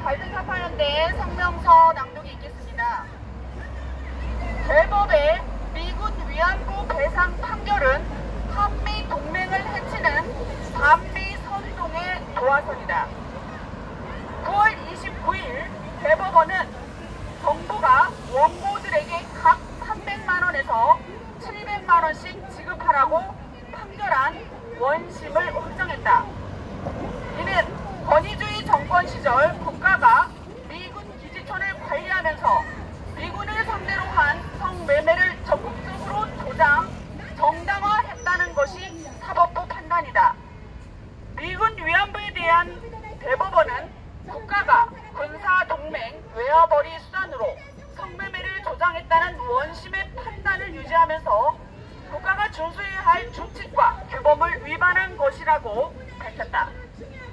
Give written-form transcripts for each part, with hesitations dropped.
갈등사파연대 성명서 낭독이 있겠습니다. 대법의 미군 위안부 배상 판결은 한미 동맹을 해치는 반미 선동의 도화선이다. 9월 29일 대법원은 정부가 원고들에게 각 300만원에서 700만원씩 지급하라고 판결한 원심을 확정했다. 이는 권위주의 정권 시절 국가가 미군 기지촌을 관리하면서 미군을 상대로 한 성매매를 적극적으로 조장, 정당화했다는 것이 사법부 판단이다. 미군 위안부에 대한 대법원은 국가가 군사동맹 외화벌이 수단으로 성매매를 조장했다는 원심의 판단을 유지하면서 국가가 준수해야 할 준칙과 규범을 위반한 것이라고 밝혔다.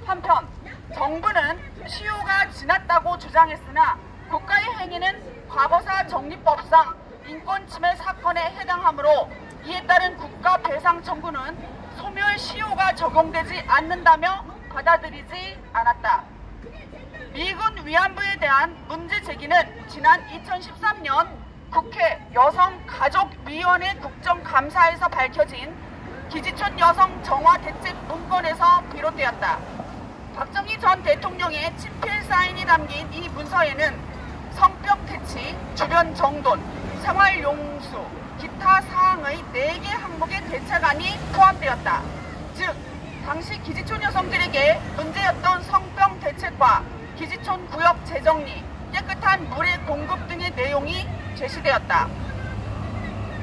한편 정부는 시효가 지났다고 주장했으나 국가의 행위는 과거사 정리법상 인권침해 사건에 해당하므로 이에 따른 국가 배상 청구는 소멸 시효가 적용되지 않는다며 받아들이지 않았다. 미군 위안부에 대한 문제 제기는 지난 2013년 국회 여성가족위원회 국정감사에서 밝혀진 기지촌 여성 정화 대책 문건에서 비롯되었다. 박정희 전 대통령의 친필 사인이 담긴 이 문서에는 성병 퇴치, 주변 정돈, 생활용수, 기타 사항의 4개 항목의 대책안이 포함되었다. 즉, 당시 기지촌 여성들에게 문제였던 성병 대책과 기지촌 구역 재정리, 깨끗한 물의 공급 등의 내용이 제시되었다.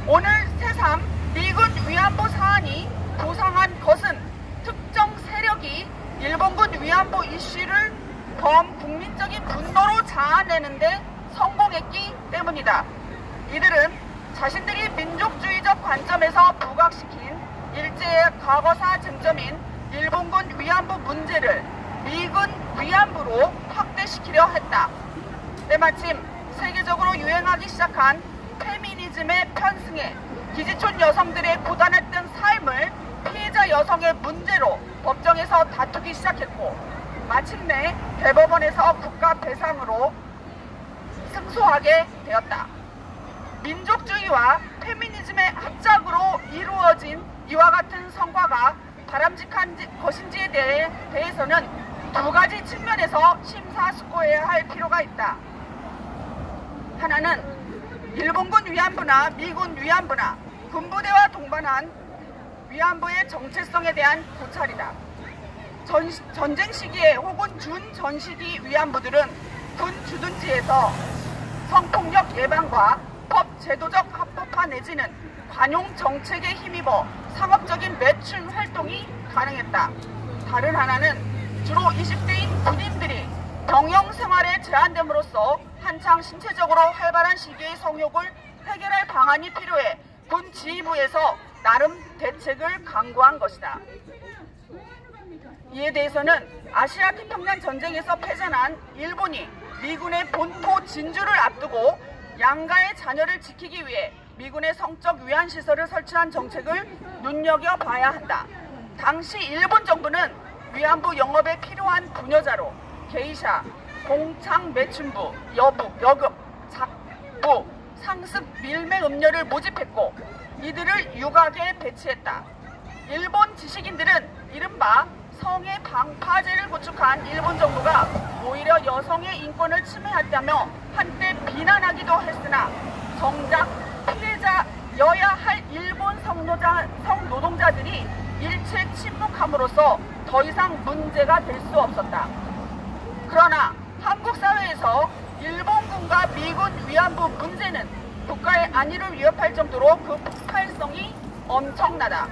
오늘 새삼 미군 위안부 사안이 부상한 것은 특정 세력이 일본군 위안부 이슈를 범국민적인 분노로 자아내는데 성공했기 때문이다. 이들은 자신들이 민족주의적 관점에서 부각시킨 일제의 과거사 쟁점인 일본군 위안부 문제를 미군 위안부로 확대시키려 했다. 때마침 세계적으로 유행하기 시작한 페미니즘의 편승에 기지촌 여성들의 고단했던 삶을 피해자 여성의 문제로 법정에서 다투기 시작했고 마침내 대법원에서 국가 배상으로 승소하게 되었다. 민족주의와 페미니즘의 합작으로 이루어진 이와 같은 성과가 바람직한 것인지에 대해서는 두 가지 측면에서 심사숙고해야 할 필요가 있다. 하나는 일본군 위안부나 미군 위안부나 군부대와 동반한 위안부의 정체성에 대한 고찰이다. 전쟁 시기에 혹은 준전 시기 위안부들은 군 주둔지에서 성폭력 예방과 법 제도적 합법화 내지는 관용 정책에 힘입어 상업적인 매춘 활동이 가능했다. 다른 하나는 주로 20대인 군인들이 병영 생활에 제한됨으로써 한창 신체적으로 활발한 시기의 성욕을 해결할 방안이 필요해 군 지휘부에서 나름 대책을 강구한 것이다. 이에 대해서는 아시아 태평양 전쟁에서 패전한 일본이 미군의 본토 진주를 앞두고 양가의 자녀를 지키기 위해 미군의 성적 위안시설을 설치한 정책을 눈여겨봐야 한다. 당시 일본 정부는 위안부 영업에 필요한 부녀자로 게이샤, 공창 매춘부, 여급, 작부, 상습 밀매 음녀를 모집했고 이들을 유각에 배치했다. 일본 지식인들은 이른바 성의 방파제를 구축한 일본 정부가 오히려 여성의 인권을 침해했다며 한때 비난하기도 했으나 정작 피해자여야 할 일본 성노동자들이 일체 침묵함으로써 더 이상 문제가 될 수 없었다. 그러나 한국 사회에서 일본군과 미군 위안부 문제는 국가의 안위를 위협할 정도로 그 폭발성이 엄청나다.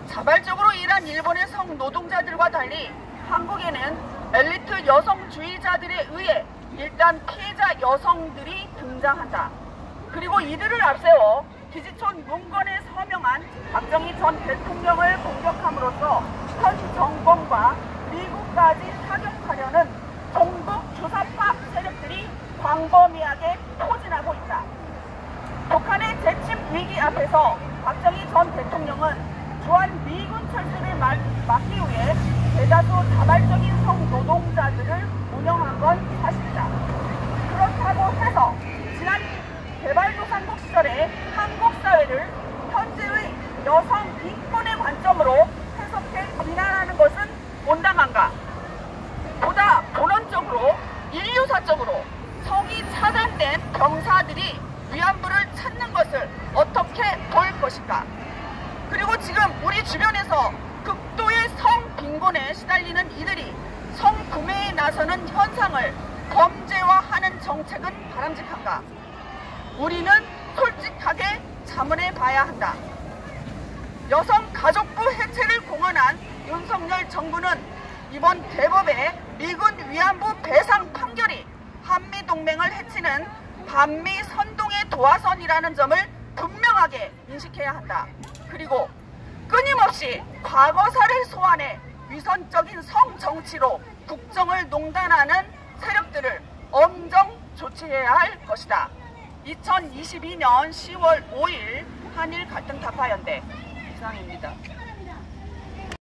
자발적으로 일한 일본의 성노동자들과 달리 한국에는 엘리트 여성주의자들에 의해 일단 피해자 여성들이 등장한다. 그리고 이들을 앞세워 기지촌 문건에 서명한 박정희 전 대통령을 공격함으로써 현 정권과 미국까지 타격하려는 종북 주사파 세력들이 광범위하게 포진하고 있다. 북한의 재침 위기 앞에서 박정희 전 대통령은 주한 미군 철수를 막기 위해 대다수 자발적인 성노동자들을 운영한 건 사실 결과적으로 성이 차단된 병사들이 위안부를 찾는 것을 어떻게 볼 것인가? 그리고 지금 우리 주변에서 극도의 성 빈곤에 시달리는 이들이 성 구매에 나서는 현상을 범죄화하는 정책은 바람직한가? 우리는 솔직하게 자문해 봐야 한다. 여성가족부 해체를 공언한 윤석열 정부는 이번 대법의 미군 위안부 배상 판결이 한미동맹을 해치는 반미 선동의 도화선이라는 점을 분명하게 인식해야 한다. 그리고 끊임없이 과거사를 소환해 위선적인 성정치로 국정을 농단하는 세력들을 엄정 조치해야 할 것이다. 2022년 10월 5일 한일 갈등 타파연대 이상입니다.